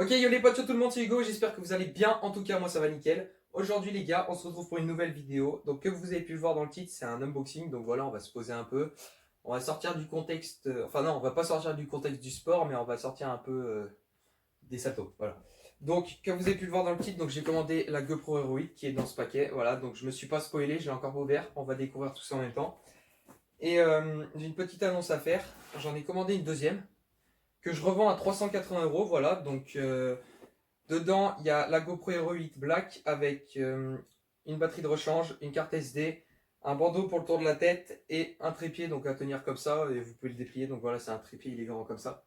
Ok, yo les potes, yo tout le monde, c'est Hugo, j'espère que vous allez bien, en tout cas moi ça va nickel. Aujourd'hui les gars, on se retrouve pour une nouvelle vidéo. Donc comme vous avez pu le voir dans le titre, c'est un unboxing, donc voilà, on va se poser un peu. On va sortir du contexte, enfin non, on va pas sortir du contexte du sport, mais on va sortir un peu des saltos, voilà. Donc comme vous avez pu le voir dans le titre, donc j'ai commandé la GoPro Hero 8 qui est dans ce paquet, voilà, donc je me suis pas spoilé, je l'ai encore pas ouvert, on va découvrir tout ça en même temps. Et j'ai une petite annonce à faire, j'en ai commandé une deuxième, que je revends à 380 €, voilà, donc... dedans, il y a la GoPro Hero 8 Black avec une batterie de rechange, une carte SD, un bandeau pour le tour de la tête et un trépied donc à tenir comme ça et vous pouvez le déplier. Donc voilà, c'est un trépied, il est grand comme ça.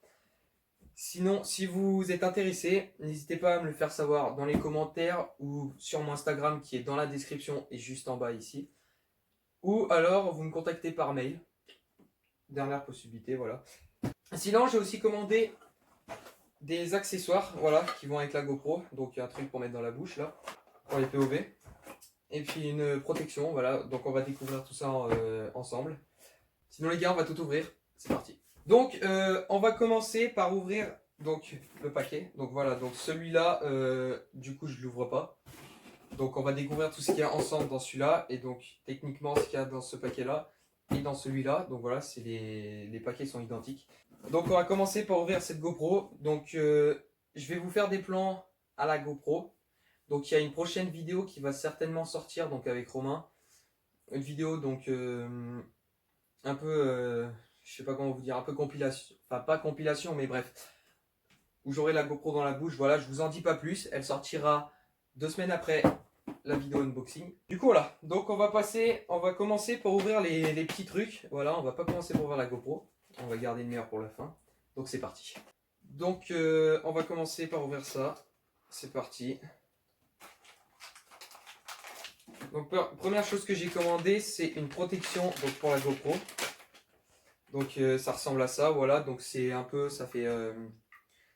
Sinon, si vous êtes intéressé, n'hésitez pas à me le faire savoir dans les commentaires ou sur mon Instagram qui est dans la description et juste en bas ici. Ou alors, vous me contactez par mail. Dernière possibilité, voilà. Sinon, j'ai aussi commandé des accessoires, voilà, qui vont avec la GoPro. Donc il y a un truc pour mettre dans la bouche là, pour les POV. Et puis une protection, voilà. Donc on va découvrir tout ça ensemble. Sinon les gars, on va tout ouvrir. C'est parti. Donc on va commencer par ouvrir donc le paquet. Donc voilà, donc celui-là, du coup je l'ouvre pas. Donc on va découvrir tout ce qu'il y a ensemble dans celui-là. Et donc techniquement ce qu'il y a dans ce paquet-là et dans celui-là. Donc voilà, c'est les paquets sont identiques. Donc on va commencer par ouvrir cette GoPro. Donc je vais vous faire des plans à la GoPro. Donc il y a une prochaine vidéo qui va certainement sortir donc avec Romain. Une vidéo donc un peu, je sais pas comment vous dire, un peu compilation. Enfin pas compilation mais bref. Où j'aurai la GoPro dans la bouche. Voilà, je vous en dis pas plus. Elle sortira 2 semaines après la vidéo unboxing. Du coup voilà, donc on va commencer par ouvrir les petits trucs. Voilà, on va pas commencer par ouvrir la GoPro. On va garder le meilleur pour la fin. Donc c'est parti. Donc on va commencer par ouvrir ça. C'est parti. Donc première chose que j'ai commandé, c'est une protection donc, pour la GoPro. Donc ça ressemble à ça, voilà. Donc c'est un peu, ça fait,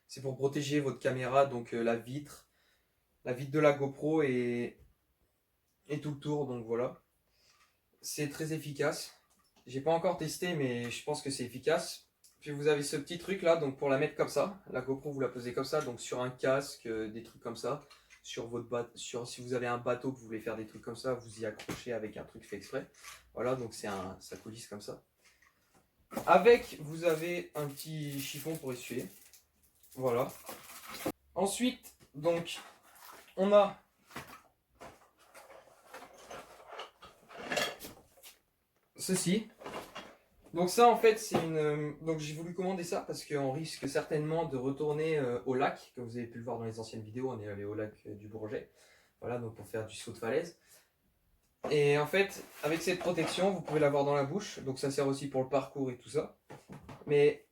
c'est pour protéger votre caméra, donc la vitre de la GoPro et tout le tour. Donc voilà, c'est très efficace. J'ai pas encore testé, mais je pense que c'est efficace. Puis vous avez ce petit truc là, donc pour la mettre comme ça, la GoPro vous la posez comme ça, donc sur un casque, des trucs comme ça, sur votre si vous avez un bateau que vous voulez faire des trucs comme ça, vous y accrochez avec un truc fait exprès. Voilà, donc ça coulisse comme ça. Avec, vous avez un petit chiffon pour essuyer. Voilà. Ensuite, donc, on a ceci. Donc ça en fait c'est une... Donc j'ai voulu commander ça parce qu'on risque certainement de retourner au lac. Comme vous avez pu le voir dans les anciennes vidéos, on est allé au lac du Bourget. Voilà, donc pour faire du saut de falaise. Et en fait, avec cette protection, vous pouvez l'avoir dans la bouche. Donc ça sert aussi pour le parcours et tout ça. Mais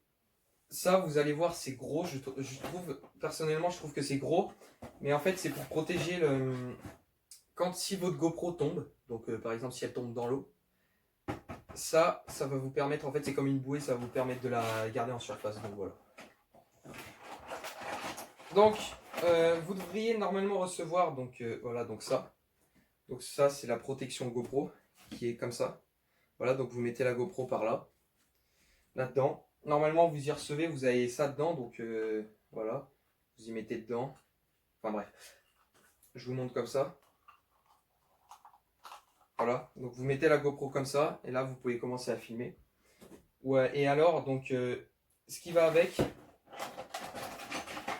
ça, vous allez voir, c'est gros. Je trouve, personnellement, je trouve que c'est gros. Mais en fait, c'est pour protéger le... si votre GoPro tombe, donc par exemple si elle tombe dans l'eau, ça va vous permettre, en fait c'est comme une bouée, ça va vous permettre de la garder en surface, donc voilà. Donc vous devriez normalement recevoir, donc voilà, donc ça. Donc ça c'est la protection GoPro, qui est comme ça. Voilà, donc vous mettez la GoPro par là, là-dedans. Normalement vous y recevez, vous avez ça dedans, donc voilà. Vous y mettez dedans. Enfin bref, je vous montre comme ça. Voilà, donc vous mettez la GoPro comme ça, et là vous pouvez commencer à filmer. Ouais, et alors, donc, ce qui va avec,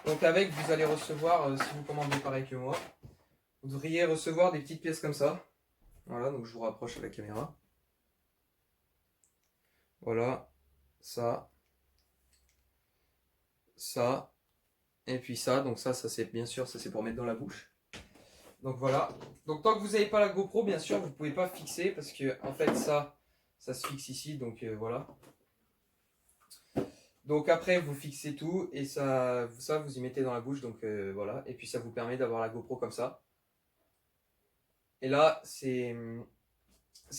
donc avec, vous allez recevoir, si vous commandez pareil que moi, vous devriez recevoir des petites pièces comme ça. Voilà, donc je vous rapproche à la caméra. Voilà, ça, ça, et puis ça. Donc ça c'est bien sûr, ça c'est pour mettre dans la bouche. Donc voilà. Donc tant que vous n'avez pas la GoPro, bien sûr, vous ne pouvez pas fixer parce que en fait ça se fixe ici. Donc voilà. Donc après vous fixez tout et ça vous y mettez dans la bouche. Donc voilà. Et puis ça vous permet d'avoir la GoPro comme ça. Et là c'est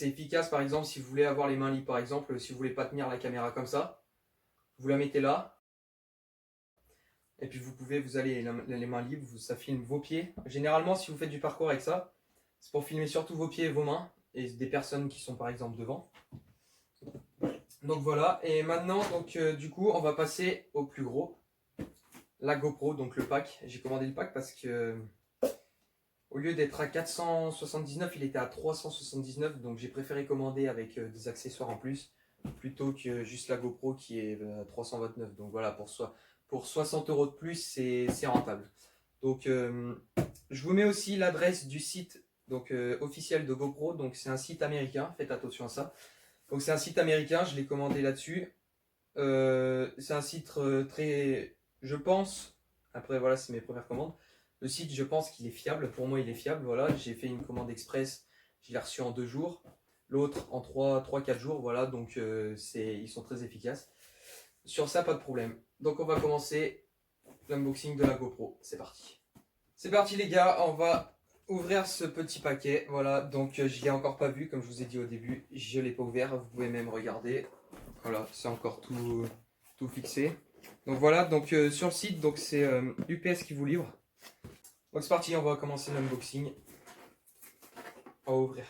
efficace par exemple si vous voulez avoir les mains libres. Par exemple si vous voulez pas tenir la caméra comme ça, vous la mettez là. Et puis vous allez les mains libres, ça filme vos pieds. Généralement si vous faites du parcours avec ça, c'est pour filmer surtout vos pieds et vos mains. Et des personnes qui sont par exemple devant. Donc voilà, et maintenant donc du coup on va passer au plus gros. la GoPro, donc le pack. J'ai commandé le pack parce que au lieu d'être à 479, il était à 379. Donc j'ai préféré commander avec des accessoires en plus plutôt que juste la GoPro qui est à 329. Donc voilà, pour 60 € de plus, c'est rentable. Donc je vous mets aussi l'adresse du site donc, officiel de GoPro. Donc c'est un site américain, faites attention à ça. Donc c'est un site américain, je l'ai commandé là-dessus. C'est un site très, je pense, après voilà, c'est mes premières commandes. Le site, je pense qu'il est fiable. Pour moi, il est fiable. Voilà, j'ai fait une commande express, je l'ai reçu en 2 jours. L'autre en 3-4 jours. Voilà, donc ils sont très efficaces. Sur ça, pas de problème. Donc on va commencer l'unboxing de la GoPro. C'est parti. C'est parti les gars, on va ouvrir ce petit paquet. Voilà, donc je ne l'ai encore pas vu, comme je vous ai dit au début. Je ne l'ai pas ouvert, vous pouvez même regarder. Voilà, c'est encore tout fixé. Donc voilà, donc sur le site, donc c'est UPS qui vous livre. Donc c'est parti, on va commencer l'unboxing. On va ouvrir.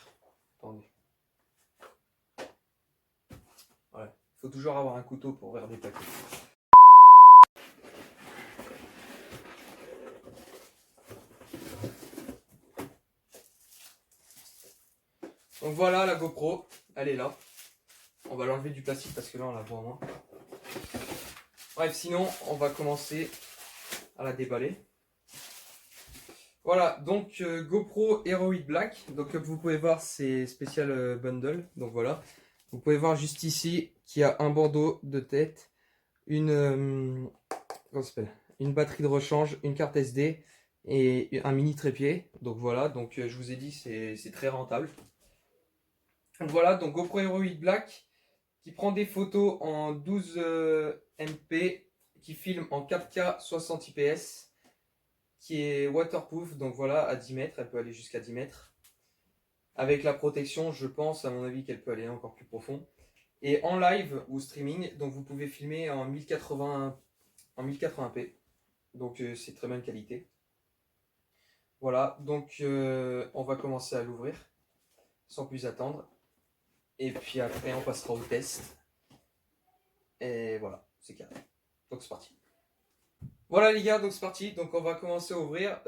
Attendez. Voilà, il faut toujours avoir un couteau pour ouvrir des paquets. Donc voilà la GoPro, elle est là. On va l'enlever du plastique parce que là on la voit moins. Bref, sinon on va commencer à la déballer. Voilà, donc GoPro Hero 8 Black. Donc comme vous pouvez voir, c'est spécial bundle. Donc voilà, vous pouvez voir juste ici qu'il y a un bandeau de tête, une batterie de rechange, une carte SD et un mini trépied. Donc voilà, donc je vous ai dit c'est très rentable. Donc voilà, donc GoPro Hero 8 Black qui prend des photos en 12 MP, qui filme en 4K 60 IPS, qui est waterproof, donc voilà, à 10 mètres, elle peut aller jusqu'à 10 mètres. Avec la protection, je pense, à mon avis, qu'elle peut aller encore plus profond. Et en live ou streaming, donc vous pouvez filmer en 1080p, donc c'est très bonne qualité. Voilà, donc on va commencer à l'ouvrir, sans plus attendre. Et puis après, on passera au test. Et voilà, c'est carré. Donc c'est parti. Voilà les gars, donc c'est parti. Donc on va commencer à ouvrir.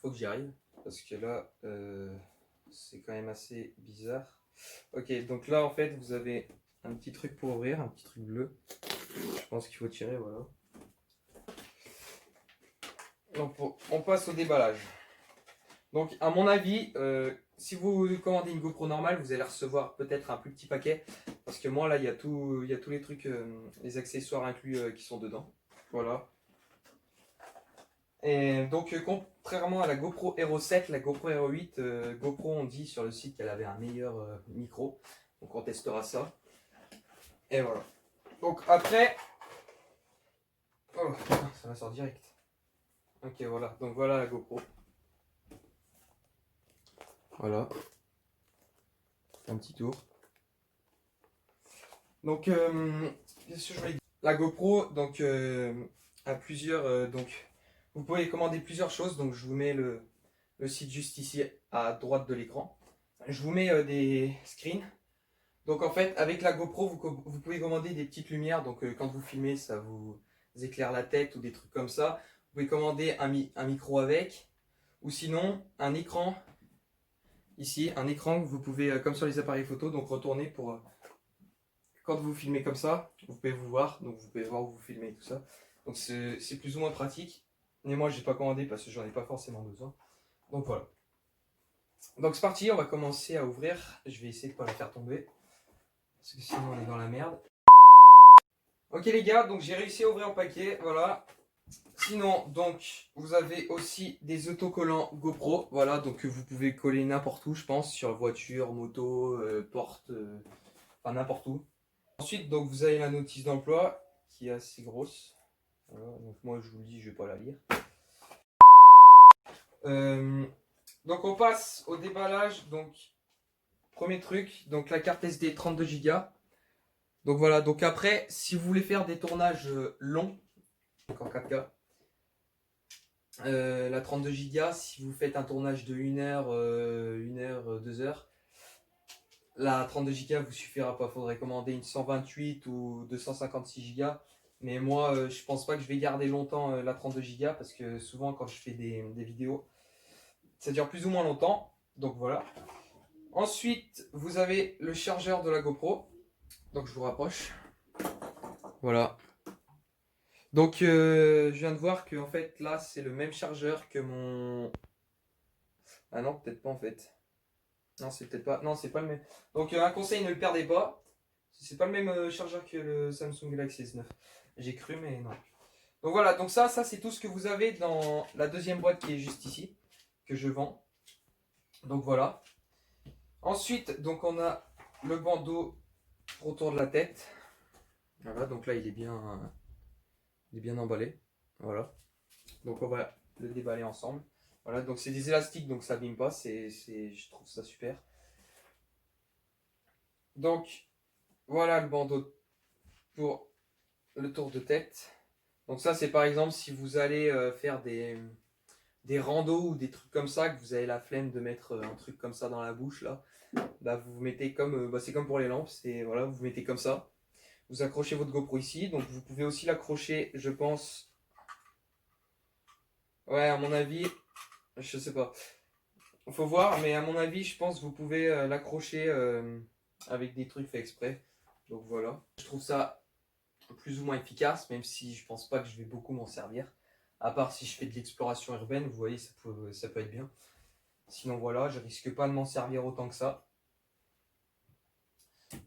Faut que j'y arrive. Parce que là, c'est quand même assez bizarre. Ok, donc là en fait, vous avez un petit truc pour ouvrir, un petit truc bleu. Je pense qu'il faut tirer, voilà. Donc on passe au déballage. Donc à mon avis, si vous commandez une GoPro normale, vous allez recevoir peut-être un plus petit paquet. Parce que moi là, il y a tous les trucs, les accessoires inclus qui sont dedans. Voilà. Et donc contrairement à la GoPro Hero 7, la GoPro Hero 8, GoPro on dit sur le site qu'elle avait un meilleur micro. Donc on testera ça. Et voilà. Donc après... Oh, ça va sortir direct. Ok voilà, donc voilà la GoPro. Voilà. Un petit tour. Donc, qu'est-ce que je voulais dire? La GoPro, donc, a plusieurs... donc, vous pouvez commander plusieurs choses. Donc, je vous mets le site juste ici à droite de l'écran. Je vous mets des screens. Donc, en fait, avec la GoPro, vous pouvez commander des petites lumières. Donc, quand vous filmez, ça vous éclaire la tête ou des trucs comme ça. Vous pouvez commander un micro avec. Ou sinon, un écran. Ici, un écran que vous pouvez, comme sur les appareils photo, donc retourner pour... quand vous filmez comme ça, vous pouvez vous voir, donc vous pouvez voir où vous filmez et tout ça. Donc c'est plus ou moins pratique. Mais moi, j'ai pas commandé parce que j'en ai pas forcément besoin. Donc voilà. Donc c'est parti, on va commencer à ouvrir. Je vais essayer de pas la faire tomber. Parce que sinon on est dans la merde. Ok les gars, donc j'ai réussi à ouvrir le paquet, voilà. Sinon, donc, vous avez aussi des autocollants GoPro, voilà, donc vous pouvez coller n'importe où, je pense, sur voiture, moto, porte, enfin n'importe où. Ensuite, donc, vous avez la notice d'emploi qui est assez grosse. Voilà, donc moi, je vous le dis, je vais pas la lire. Donc, on passe au déballage. Donc, premier truc, donc la carte SD 32 Go. Donc voilà, donc après, si vous voulez faire des tournages longs, donc en 4K, la 32 Go, si vous faites un tournage de 1 heure, 1 heure, 2 heures, la 32 Go vous suffira pas. Il faudrait commander une 128 ou 256 Go. Mais moi, je pense pas que je vais garder longtemps la 32 Go parce que souvent quand je fais des vidéos, ça dure plus ou moins longtemps. Donc voilà. Ensuite, vous avez le chargeur de la GoPro. Donc je vous rapproche. Voilà. Donc je viens de voir que en fait là c'est le même chargeur que mon... Ah non, peut-être pas en fait. Non, c'est peut-être pas. Non, c'est pas le même. Donc un conseil, ne le perdez pas. C'est pas le même chargeur que le Samsung Galaxy S9. J'ai cru, mais non. Donc voilà, donc ça c'est tout ce que vous avez dans la deuxième boîte qui est juste ici, que je vends. Donc voilà. Ensuite, donc on a le bandeau autour de la tête. Voilà, donc là il est bien emballé. Voilà. Donc on va le déballer ensemble. Voilà, donc c'est des élastiques, donc ça abîme pas. Je trouve ça super. Donc voilà le bandeau pour le tour de tête. Donc ça c'est par exemple si vous allez faire des randos ou des trucs comme ça, que vous avez la flemme de mettre un truc comme ça dans la bouche là. Bah, vous mettez comme, c'est comme pour les lampes, c'est voilà, vous mettez comme ça. Vous accrochez votre GoPro ici, donc vous pouvez aussi l'accrocher, je pense. Ouais, à mon avis, je sais pas. Faut voir, mais à mon avis, je pense que vous pouvez l'accrocher avec des trucs faits exprès. Donc voilà. Je trouve ça plus ou moins efficace, même si je pense pas que je vais beaucoup m'en servir. À part si je fais de l'exploration urbaine, vous voyez, ça peut être bien. Sinon voilà, je risque pas de m'en servir autant que ça.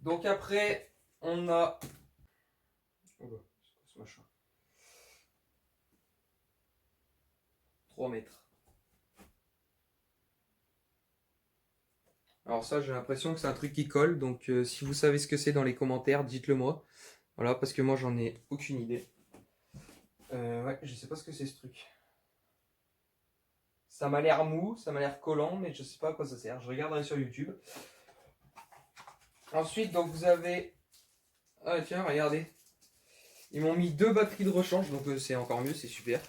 Donc après, on a... Oh bah, c'est quoi ce machin? 3 mètres. Alors ça, j'ai l'impression que c'est un truc qui colle, donc si vous savez ce que c'est dans les commentaires, dites-le moi. Voilà, parce que moi, j'en ai aucune idée. Ouais, je sais pas ce que c'est ce truc. Ça m'a l'air mou, ça m'a l'air collant, mais je sais pas à quoi ça sert. Je regarderai sur YouTube. Ensuite, donc vous avez... Ah tiens, regardez. Ils m'ont mis 2 batteries de rechange, donc c'est encore mieux, c'est super.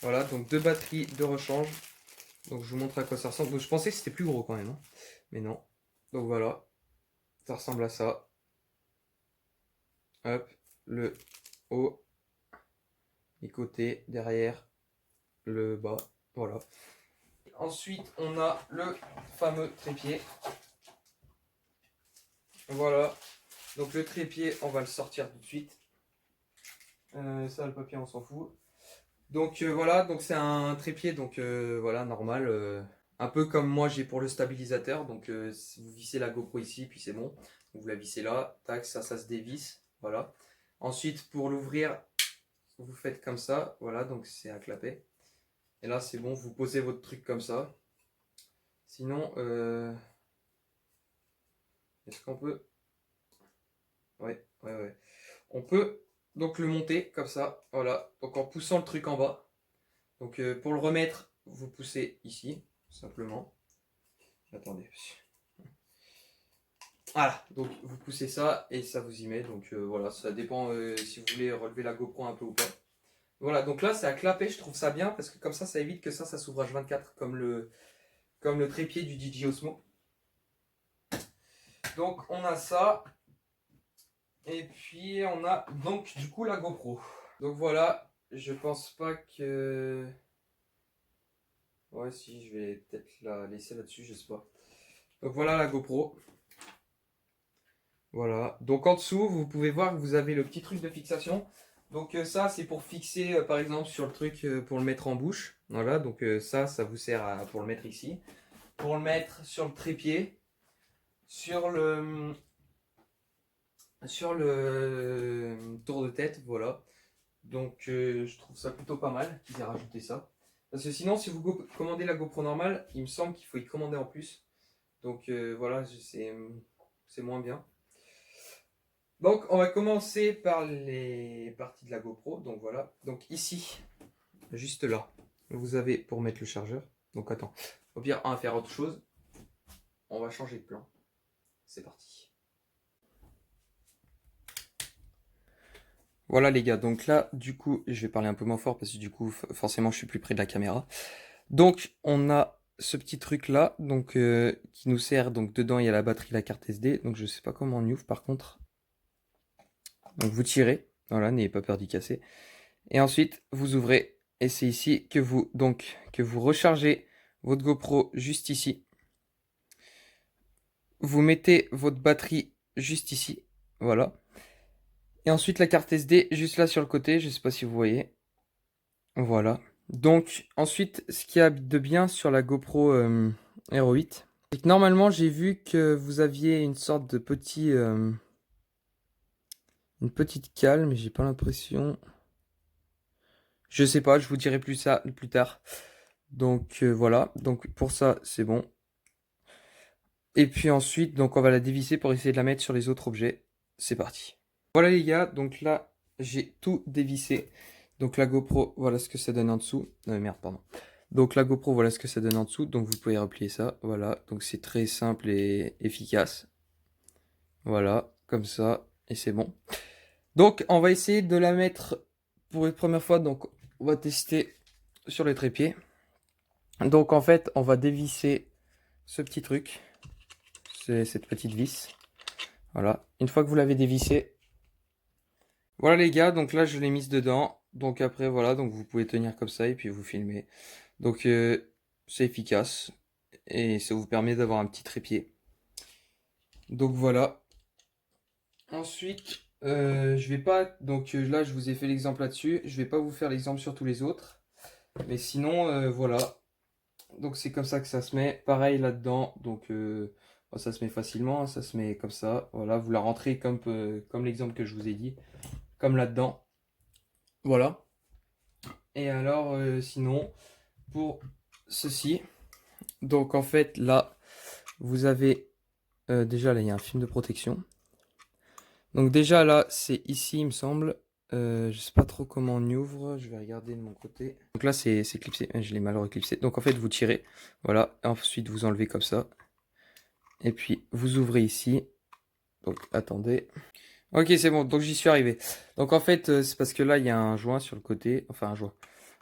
Voilà, donc 2 batteries de rechange. Donc je vous montre à quoi ça ressemble. Donc je pensais que c'était plus gros quand même, hein. Mais non. Donc voilà, ça ressemble à ça. Hop, le haut, les côtés, derrière, le bas. Voilà. Ensuite, on a le fameux trépied. Voilà. Donc le trépied, on va le sortir tout de suite. Ça, le papier, on s'en fout. Donc voilà, donc c'est un trépied, donc voilà, normal. Un peu comme moi j'ai pour le stabilisateur. Donc vous vissez la GoPro ici, puis c'est bon. Vous la vissez là, tac, ça se dévisse. Voilà. Ensuite, pour l'ouvrir, vous faites comme ça. Voilà, donc c'est à clapet. Et là, c'est bon, vous posez votre truc comme ça. Sinon, est-ce qu'on peut... Ouais. On peut donc le monter comme ça. Voilà, donc en poussant le truc en bas. Donc pour le remettre, vous poussez ici, simplement. Attendez. Voilà, donc vous poussez ça et ça vous y met. Donc voilà, ça dépend si vous voulez relever la GoPro un peu ou pas. Voilà, donc là c'est à clapet, je trouve ça bien parce que comme ça évite que ça s'ouvre H24 comme le trépied du DJI Osmo. Donc on a ça. Et puis on a donc du coup la GoPro. Donc voilà, je pense pas que... Ouais, si, je vais peut-être la laisser là-dessus, je sais pas. Donc voilà la GoPro. Voilà. Donc en dessous, vous pouvez voir que vous avez le petit truc de fixation. Donc ça, c'est pour fixer, par exemple, sur le truc pour le mettre en bouche. Voilà, donc ça vous sert pour le mettre ici. Pour le mettre sur le trépied. Sur le tour de tête, voilà. Donc je trouve ça plutôt pas mal qu'ils aient rajouté ça. Parce que sinon, si vous commandez la GoPro normale, il me semble qu'il faut y commander en plus. Donc voilà, c'est moins bien. Donc on va commencer par les parties de la GoPro. Donc voilà. Donc ici, juste là, vous avez pour mettre le chargeur. Donc attends, au pire, on va faire autre chose. On va changer de plan. C'est parti. Voilà les gars, donc là du coup je vais parler un peu moins fort parce que du coup forcément je suis plus près de la caméra. Donc on a ce petit truc là donc qui nous sert, donc dedans il y a la batterie, la carte SD, donc je sais pas comment on ouvre par contre. Donc vous tirez Voilà, n'ayez pas peur d'y casser. Et ensuite, vous ouvrez. Et c'est ici que vous rechargez votre GoPro juste ici. Vous mettez votre batterie juste ici. Voilà. Et ensuite, la carte SD juste là sur le côté. Je ne sais pas si vous voyez. Voilà. Donc, ensuite, ce qu'il y a de bien sur la GoPro Hero 8, c'est que normalement, j'ai vu que vous aviez une sorte de petit... une petite cale, mais j'ai pas l'impression... Je sais pas, je vous dirai plus ça plus tard. Donc voilà, donc pour ça c'est bon. Et puis ensuite, donc on va la dévisser pour essayer de la mettre sur les autres objets. C'est parti. Voilà les gars, donc là j'ai tout dévissé. Donc la GoPro, voilà ce que ça donne en dessous. Merde, pardon. Donc la GoPro, voilà ce que ça donne en dessous. Donc vous pouvez replier ça. Voilà, donc c'est très simple et efficace. Voilà, comme ça, et c'est bon. Donc on va essayer de la mettre pour une première fois. Donc on va tester sur les trépieds. Donc en fait, on va dévisser ce petit truc. C'est cette petite vis. Voilà. Une fois que vous l'avez dévissé. Voilà les gars, donc là je l'ai mise dedans. Donc après voilà, donc vous pouvez tenir comme ça et puis vous filmez. Donc c'est efficace. Et ça vous permet d'avoir un petit trépied. Donc voilà. Ensuite, je vais pas. Donc là je vous ai fait l'exemple là-dessus. Je vais pas vous faire l'exemple sur tous les autres. Mais sinon, voilà. Donc c'est comme ça que ça se met. Pareil là-dedans. Donc ça se met facilement. Ça se met comme ça. Voilà, vous la rentrez comme l'exemple que je vous ai dit. Comme là-dedans. Voilà. Et alors sinon, pour ceci. Donc en fait là, vous avez déjà là, il y a un film de protection. Donc déjà là, c'est ici il me semble. Je sais pas trop comment on y ouvre, je vais regarder de mon côté. Donc là c'est clipsé, je l'ai mal reclipsé. Donc en fait vous tirez, voilà, ensuite vous enlevez comme ça. Et puis vous ouvrez ici. Donc attendez. Ok c'est bon, donc j'y suis arrivé. Donc en fait c'est parce que là il y a un joint sur le côté, enfin un joint.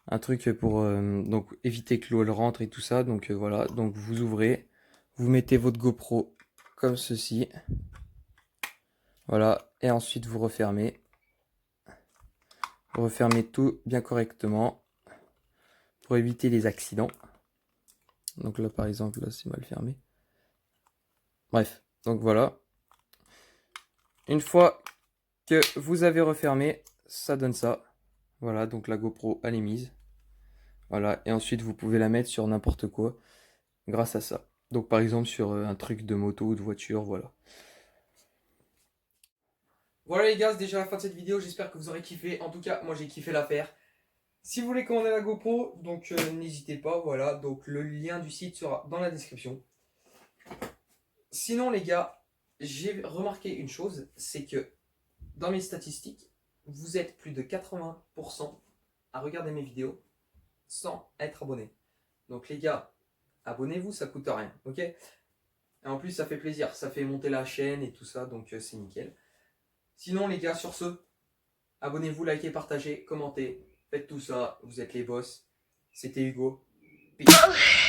Un truc pour donc éviter que l'eau elle rentre et tout ça. Donc voilà, donc vous ouvrez, vous mettez votre GoPro comme ceci. Voilà, et ensuite vous refermez. Refermez tout bien correctement pour éviter les accidents. Donc là par exemple là c'est mal fermé. Bref, donc voilà. Une fois que vous avez refermé, ça donne ça. Voilà, donc la GoPro elle est mise. Voilà, et ensuite vous pouvez la mettre sur n'importe quoi grâce à ça. Donc par exemple sur un truc de moto ou de voiture, voilà. Voilà les gars, c'est déjà la fin de cette vidéo, j'espère que vous aurez kiffé. En tout cas, moi j'ai kiffé la faire. Si vous voulez commander la GoPro, donc n'hésitez pas, voilà. Donc le lien du site sera dans la description. Sinon les gars, j'ai remarqué une chose, c'est que dans mes statistiques, vous êtes plus de 80% à regarder mes vidéos sans être abonné. Donc les gars, abonnez-vous, ça coûte rien, ok? Et en plus ça fait plaisir, ça fait monter la chaîne et tout ça, donc c'est nickel. Sinon les gars, sur ce, abonnez-vous, likez, partagez, commentez, faites tout ça, vous êtes les boss. C'était Hugo. Peace.